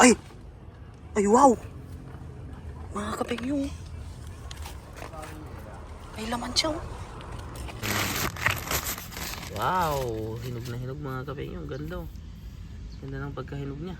Ay! Ay, wow! Mga kapengyo. May laman siya. Wow! Hinog na hinog mga kapengyo. Ang ganda oh. Ganda ng pagkahinog niya.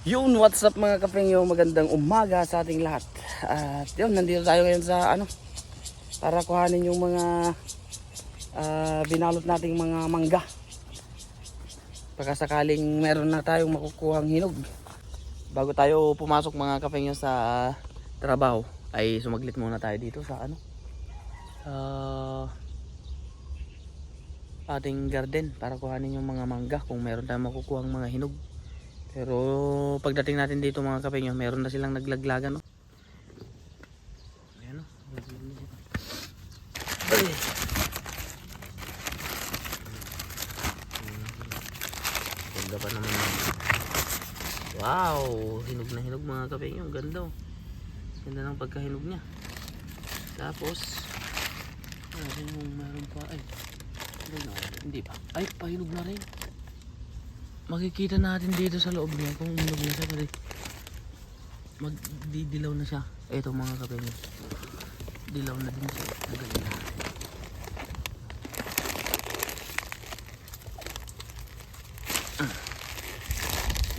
Yun, what's up mga kapengyo? Magandang umaga sa ating lahat. At yun, nandito tayo ngayon sa para kuhanin yung mga binalot nating mga mangga. Pagkasakaling meron na tayong makukuhang hinog. Bago tayo pumasok mga kapengyo sa trabaho, ay sumaglit muna tayo dito sa ating garden para kuhanin yung mga mangga kung meron tayong makukuhang mga hinog. Pero pagdating natin dito mga kapengyo, meron na silang naglaglagan. Ayan o. Ganda pa naman. Wow! Hinog na hinog mga kapengyo. Ang ganda o. Ganda ng pagkahinog niya. Tapos yung meron pa. Ay, hindi pa. Ay, pahinog na rin. Makikita natin dito sa loob niya kung hinog na siya kasi magdidilaw na siya. Ito mga kapengyo, dilaw na din siya. Magaling na.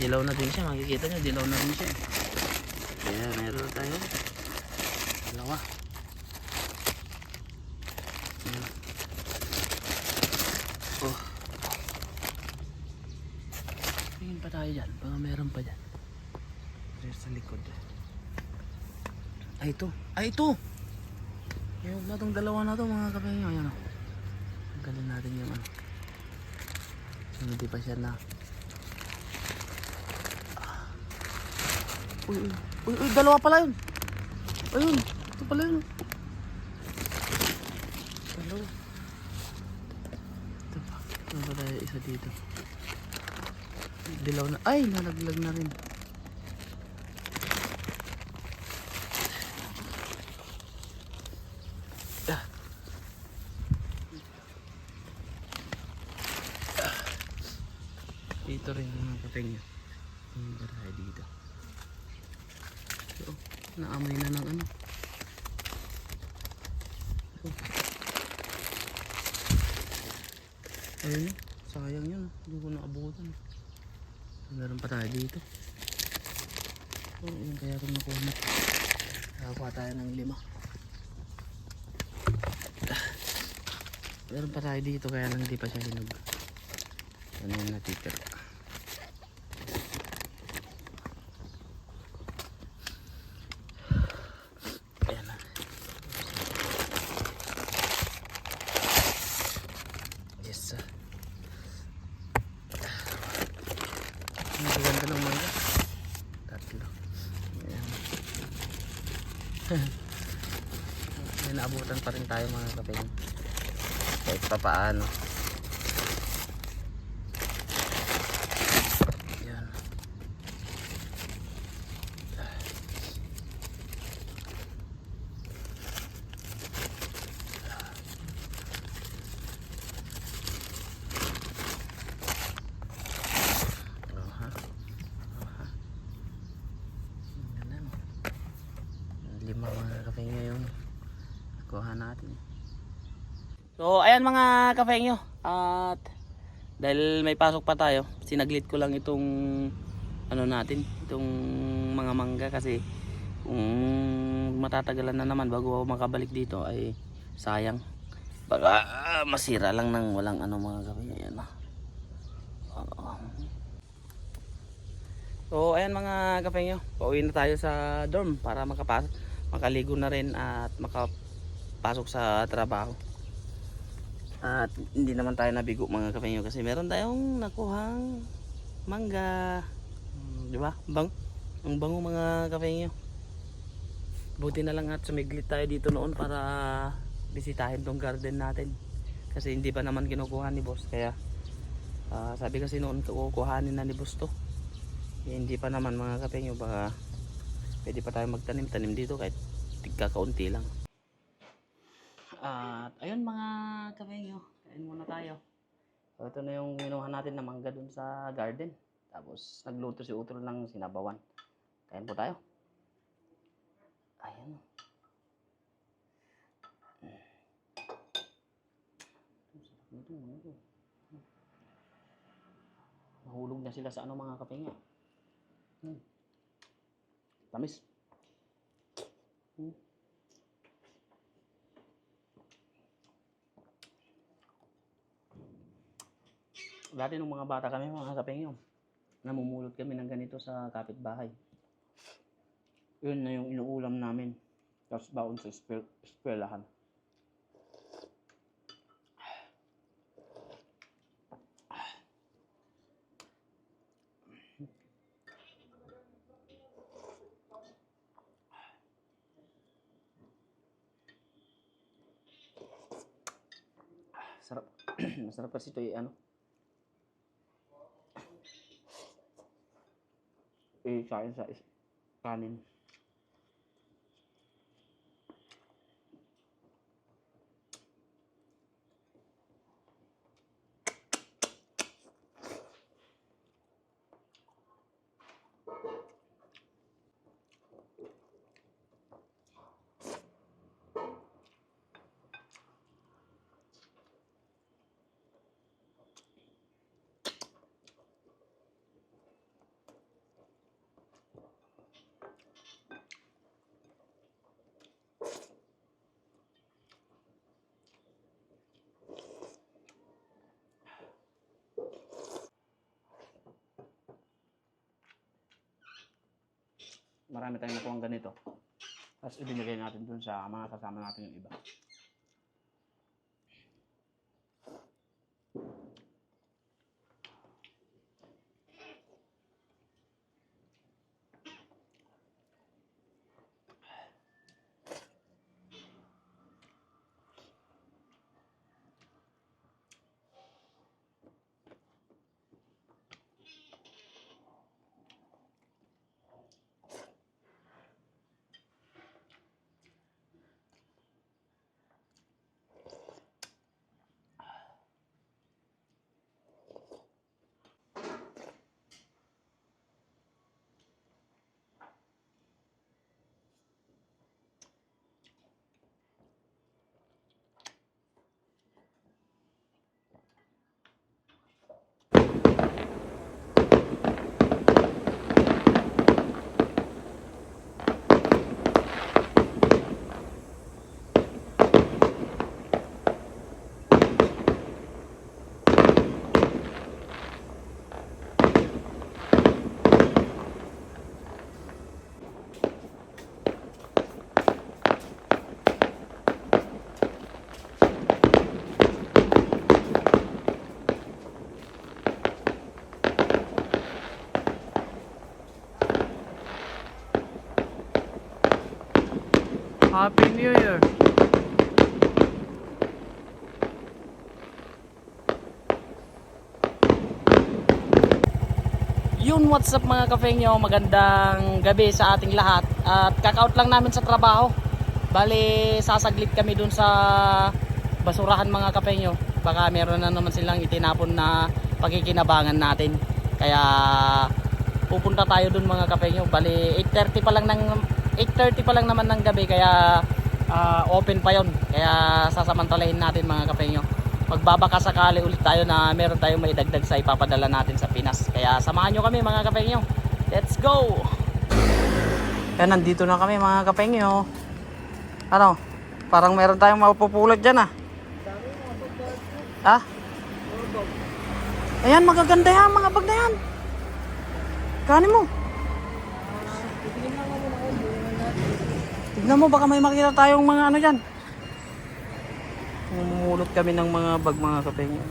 Dilaw na din siya, makikita nyo dilaw na din siya. Kaya meron tayo dalawa. Oh, tingin pa tayo dyan, baka meron pa dyan. Pero sa likod. Ay ito, ay ito. Yung na itong dalawa na ito mga kapengyo. Ayan o. Ang galing natin yung hindi pa siya na. Uy, uy, uy, dalawa pala yun. Ayun, ito pala yun. Dalawa. Ito pa, ano ba tayo isa dito? Dilaw na, ay nalaglag na rin. Dito rin mga kapengyo. Hindi ba tayo dito? So, naamoy na ng ano. Ayun, sayang yun. Hindi ko naabutan. Meron pa tayo dito. Yun kaya itong nakuha na. Nakakuha tayo ng 5. Meron pa tayo dito kaya lang hindi pa siya hinog. Ano yung natitira. Ayan na. Yes sir. Ang ganda ng mangga. 3. Ayan. May naabutan pa rin tayo mga kapeng. Kahit pa paano. Ayan. Mga kapengyo yung kuha natin. So ayan mga kapengyo, at dahil may pasok pa tayo, sinaglit ko lang itong natin, itong mga mangga kasi kung matatagalan na naman bago makabalik dito ay sayang, baka masira lang ng walang mga kapengyo. Ayan. So ayan mga kapengyo, pauwi na tayo sa dorm para makaligo na rin at makapasok sa trabaho. At hindi naman tayo nabigo mga kapengyo kasi meron tayong nakuhang mangga. Di ba? Ang bango mga kapengyo. Buti na lang at sumiglit tayo dito noon para bisitahin tong garden natin. Kasi hindi pa naman kinukuha ni boss. Kaya sabi kasi noon kukuhanin na ni boss to. Hindi pa naman mga kapengyo, baka pwede pa tayo magtanim dito kahit tigka kaunti lang. At ayun mga kapengyo, Kain muna tayo. So, ito na yung kinuha natin na mangga dun sa garden. Tapos nagluto si Utol ng sinabawan. Kain po tayo. Ayan. Nahulog na sila sa ano mga kapengyo. Tamis. Dati nung mga bata kami mga kapengyo, namumulot kami ng ganito sa kapitbahay. Yun na yung inuulam namin. Tapos baon sa eskwelahan. Sarap. Masarap kasi ito ano. Kain sa kanin. Marami tayong nakuha ganito. Tapos ibinigay natin dun sa mga kasama natin yung iba. Happy New Year! Yun, what's up mga kafengyo, magandang gabi sa ating lahat. At kaka-out lang namin sa trabaho. Bali, sasaglit kami dun sa basurahan mga kafengyo. Baka meron na naman silang itinapon na pagkikinabangan natin. Kaya pupunta tayo dun mga kafengyo. Bali, 8:30 pa lang naman ng gabi, kaya open pa yon. Kaya sasamantalahin natin mga kafengyo. Magbabaka sakali ulit tayo na meron tayong maidagdag sa ipapadala natin sa Pinas. Kaya samahan nyo kami mga kafengyo. Let's go! Kaya nandito na kami mga kafengyo. Ano? Parang meron tayong mapupulot dyan ah. Ha? Ayan, magaganda yan mga bag na yan. Kanin mo. Tignan mo, baka may makita tayong mga ano dyan. Mumulot kami ng mga bag mga kafengyo.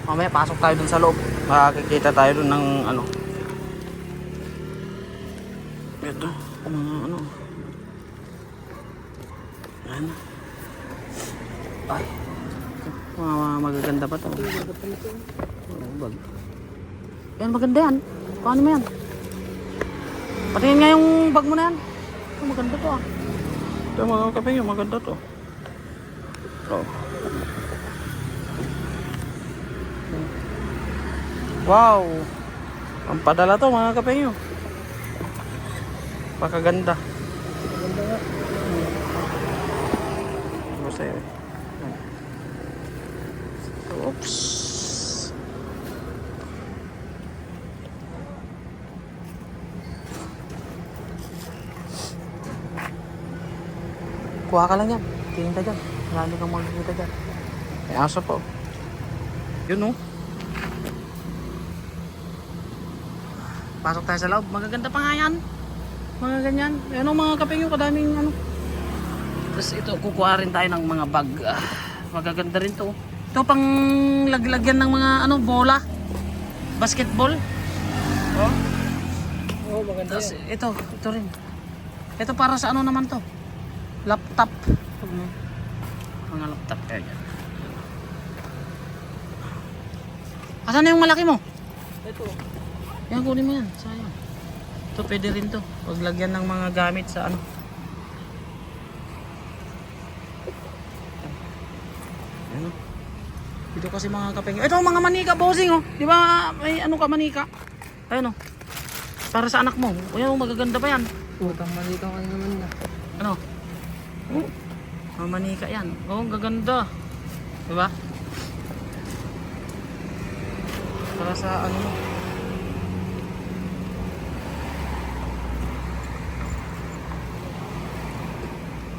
Mamaya pasok tayo dun sa loob. Makikita tayo dun ng ano. Ito, mga ano. Ayan. Ay. Magaganda pa to. Bag. Yan, maganda yan. Paano mo yan? Patingin nga yung bag mo na yan. Maganda to ah. Ito mga kafengyo, maganda to. Oh. Wow! Ang padala to mga kapengyo. Pakaganda. Maganda nga. Basta yun. Oops. Kuha ka lang yan. Tingin ka dyan. Marami kang makikita dyan. May aso po. Yun oh. Pasok tayo sa loob. Magaganda pa nga yan. Mga ganyan. Yan o mga kapengyo. Kadaming ano. Tapos ito, kukuha rin tayo ng mga bag. Magaganda rin to. Ito pang laglagyan ng mga ano, bola. Basketball. Oh. Oo, maganda Tapos yan. ito rin. Ito para sa ano naman to? Laptop. Mga laptop kaya dyan. Asan na yung malaki mo? Ito. Yan, kunin mo yan. Sayang. Ito pwede rin to. Paglagyan ng mga gamit sa ano. Ano? Dito kasi mga kapengyo. Ito mga manika bossing oh. Di ba may ano ka manika? Ayun oh. Para sa anak mo. Ayun, magaganda pa yan. Putang mali ka naman na. Ano? Oh. Mga manika yan. Oh, ang gaganda. Di ba? Para sa ano mo.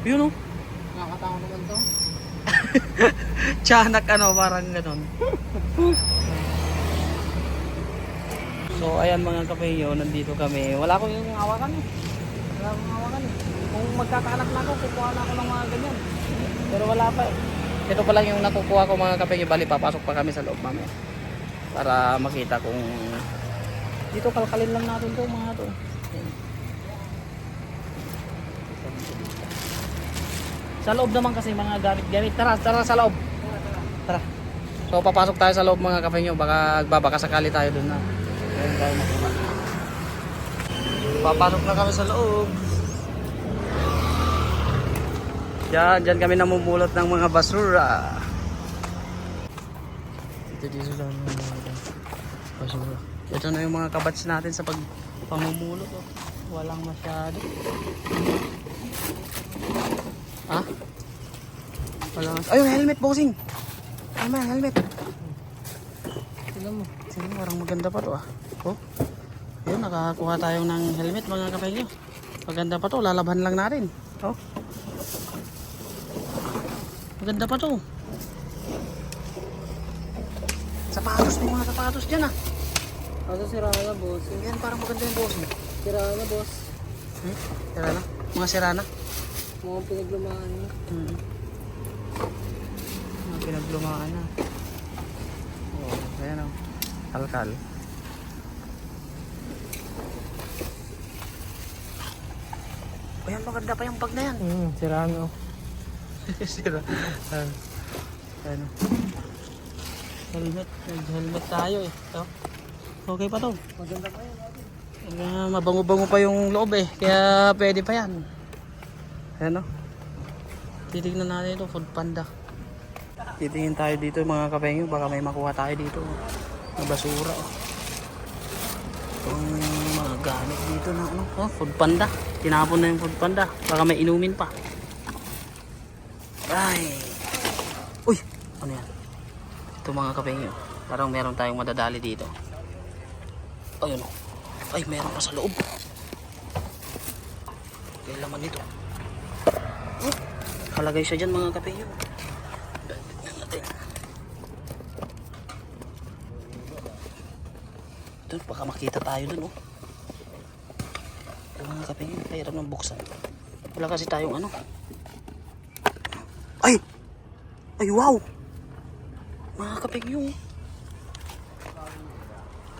Yun oh. Nakakatawa naman to. Tiyanak ano, parang ganon. So ayan mga kapengyo, nandito kami. Wala ko yung hawakan eh. Wala akong hawakan eh. Kung magkakaanak na ako, kukuha na ako ng mga ganyan. Pero wala pa eh. Ito pa lang yung nakukuha ko mga kapengyo. Bali, papasok pa kami sa loob mamaya. Para makita kung dito kalkalin lang natin to mga to. Ayan. Sa loob naman kasi mga gamit-gamit. Tara sa loob. Tara. So papasok tayo sa loob mga kapengyo. Baka sakali tayo dun na. Ayun tayo makuha. Papasok na kami sa loob. Diyan kami namumulot ng mga basura. Dito lang yung mga basura. Ito na yung mga kabats natin sa pamumulot. Oh. Walang masyado. Ha? Walang. Ayun, helmet bossing. Helmet. Tignan mo. Sige, parang maganda pa to ah. Oh. Ayun, nakakuha tayo ng helmet mga kapengyo. Maganda pa to, lalaban lang natin. Oh. Maganda pa to. Sapatos, may mga sapatos dyan ah. Kaso sira na, boss. Yan, parang maganda yung boss. Sira na, boss. Sira na? Mga sira na? Mukhang pinaglumaan niya. Mga pinaglumaan na. Oh, ayan o. Kalkal. Ayan, maganda pa yung bag na yan. Sira na. Sira. Ano? Helmet. Nag-helmet tayo eh. So, okay pa to. Maganda pa yun. Mabango-bango pa yung loob eh. Kaya pwede pa yan. Ayan o. Titignan natin ito. Food Panda. Titingin tayo dito mga kapengyo. Baka may makuha tayo dito. Na basura. Itong mga gamit dito na ano. Oh, Food Panda. Tinapon na yung Food Panda. Baka may inumin pa. Ay. Uy. Ano yan? Ito mga kapengyo. Parang meron tayong madadali dito. Ayun o. Ay, meron pa sa loob. May laman nito. Oh, kalagay siya dyan mga kapengyo. Tignan natin. Doon, baka makita tayo dun oh. Ito mga kapengyo, kaya ng buksan. Wala kasi tayong ano. Ay! Ay, wow! Mga kapengyo.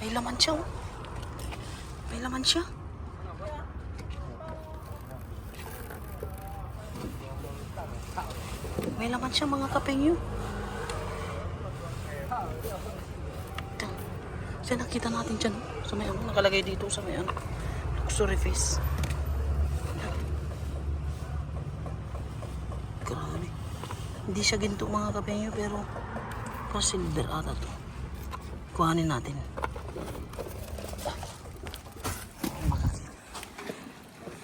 May laman siya oh. May laman siya. May laman siya mga kapengyo. Ito. Siya nakita natin dyan. Sa may ano, nakalagay dito sa may ano. Luxury face. Grabe. Hindi siya ginto mga kapengyo, pero silver ata to. Kuhanin natin.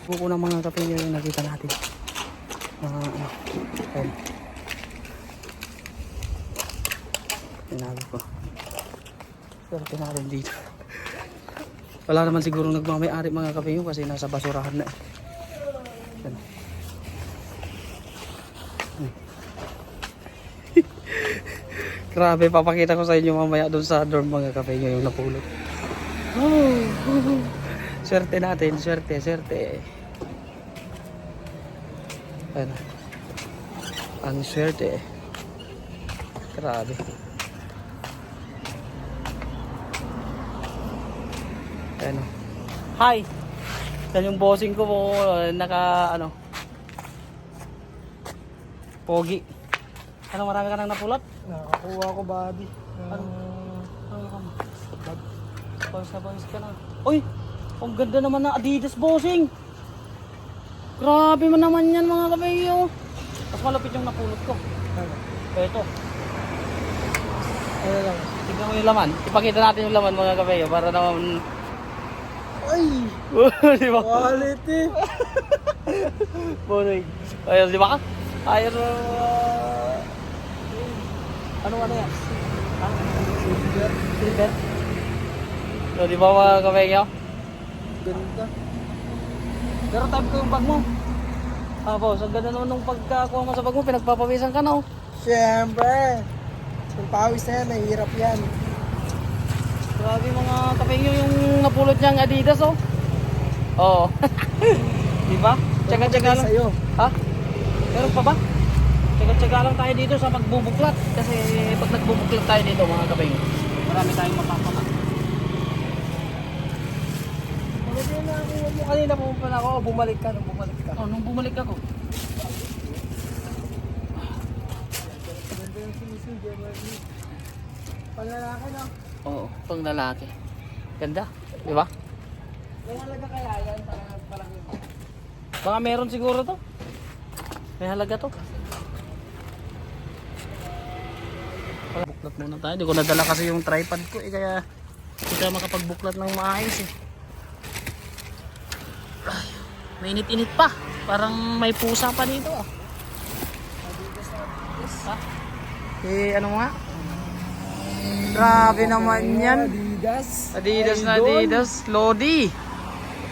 Buko ng mga kapengyo yung nakita natin. Ayun. Tinago ko. Pero tinago dito. Wala naman siguro nagmamayari mga kapengyo kasi nasa basurahan na eh. Yan. Grabe, papakita ko sa inyo mamaya doon sa dorm mga kapengyo yung napulot. Swerte natin, swerte. Ano? Ang swerte. Grabe. Ano? Hi. Yan yung bossing ko po, naka ano. Pogi. Ano, marami ka nang napulot? Nakakuha ko, Bobby. Ano ka mo? Pawis ka na. Uy! Ang ganda naman ng Adidas bossing! Grabe man naman yan mga kapengyo. Mas malapit yung napulot ko. Ano? Ito. Ano lang? Tignan mo yung laman. Ipakita natin yung laman mga kapengyo para naman... Ay! Di ba? Quality! Bonoy. Ayun, di ba ka? Ayun. Ano yan? Ha? Silver. Silver? So, di ba mga kapengyo? Ganda. Pero type ko yung bag mo. Ah, boss, ang ganda naman nung pagkakuha mo sa bag mo, pinagpapawisan ka na oh. Siyempre! Kung pawis na yan, mahirap yan. Grabe mga kapengyo yung napulot niyang Adidas oh. Oo. Di ba? Tsaga-tsaga lang. Sa'yo. Ha? Meron pa ba? Tsaga-tsaga lang tayo dito sa magbubuklat. Kasi pag nagbubuklat tayo dito mga kapengyo, marami tayong mapapaka. Ano din na mo kanina pumunta na ako, bumalik ka. Oh, nung bumalik ako. Ganda yung sinisig, Panlalaki lang. Oo, pang lalaki. Ganda, di ba? May halaga kaya yan, parang yun. Baka meron siguro to. May halaga to. Buklat muna tayo. Hindi ko nadala kasi yung tripod ko eh, kaya hindi tayo makapagbuklat ng maayos eh. Ay, mainit-init pa. Parang may pusa pa dito ah. Ha? Eh, ano nga? Grabe naman yan. Adidas. Adidas na Idol. Adidas. Lodi.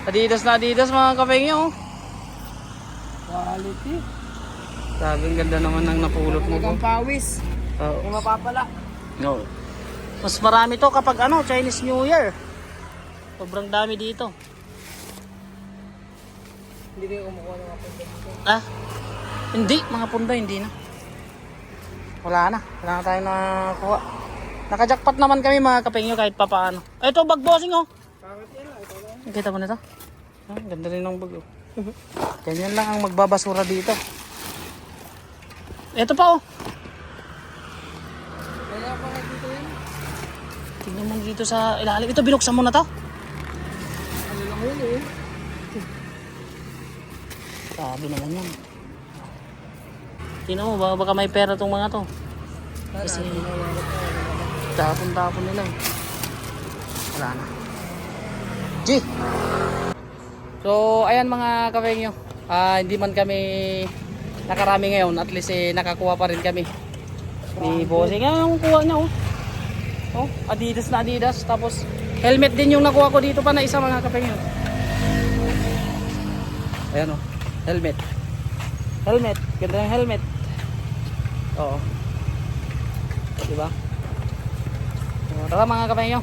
Adidas na Adidas mga kapengyo. Quality. Grabe, ang ganda naman ng napulot mo po. Talagang pawis. Oo. Kung mapapala. No. Mas marami to kapag ano, Chinese New Year. Sobrang dami dito. Hindi kayo kumukuha ng mga punta dito. Ah? Hindi, mga punda hindi na. Wala na tayo nakakuha. Naka-jackpot naman kami mga kapengyo kahit papaano. Ito bag bossing oh. Pangit yan lang, ito lang. Nakita mo nito? Ah, ganda rin ng bag oh. Ganyan lang ang magbabasura dito. Ito pa oh. Kaya pa nga dito yun. Tignan mo dito sa ilalim. Ito binuksan mo na to. Ano lang yun eh. Sabi naman yan. Tingnan mo, baka may pera tong mga to. Kasi tapon-tapon nila eh. Wala na. G! So, ayan mga kapengyo. Hindi man kami nakarami ngayon. At least nakakuha pa rin kami. Ni bossing. Ang kuha niya oh. Oh, Adidas na Adidas. Tapos, helmet din yung nakuha ko dito pa na isa mga kapengyo. Ayan oh. Helmet. Helmet. Ganda yung helmet. Oo. Diba? Tara mga kapengyo.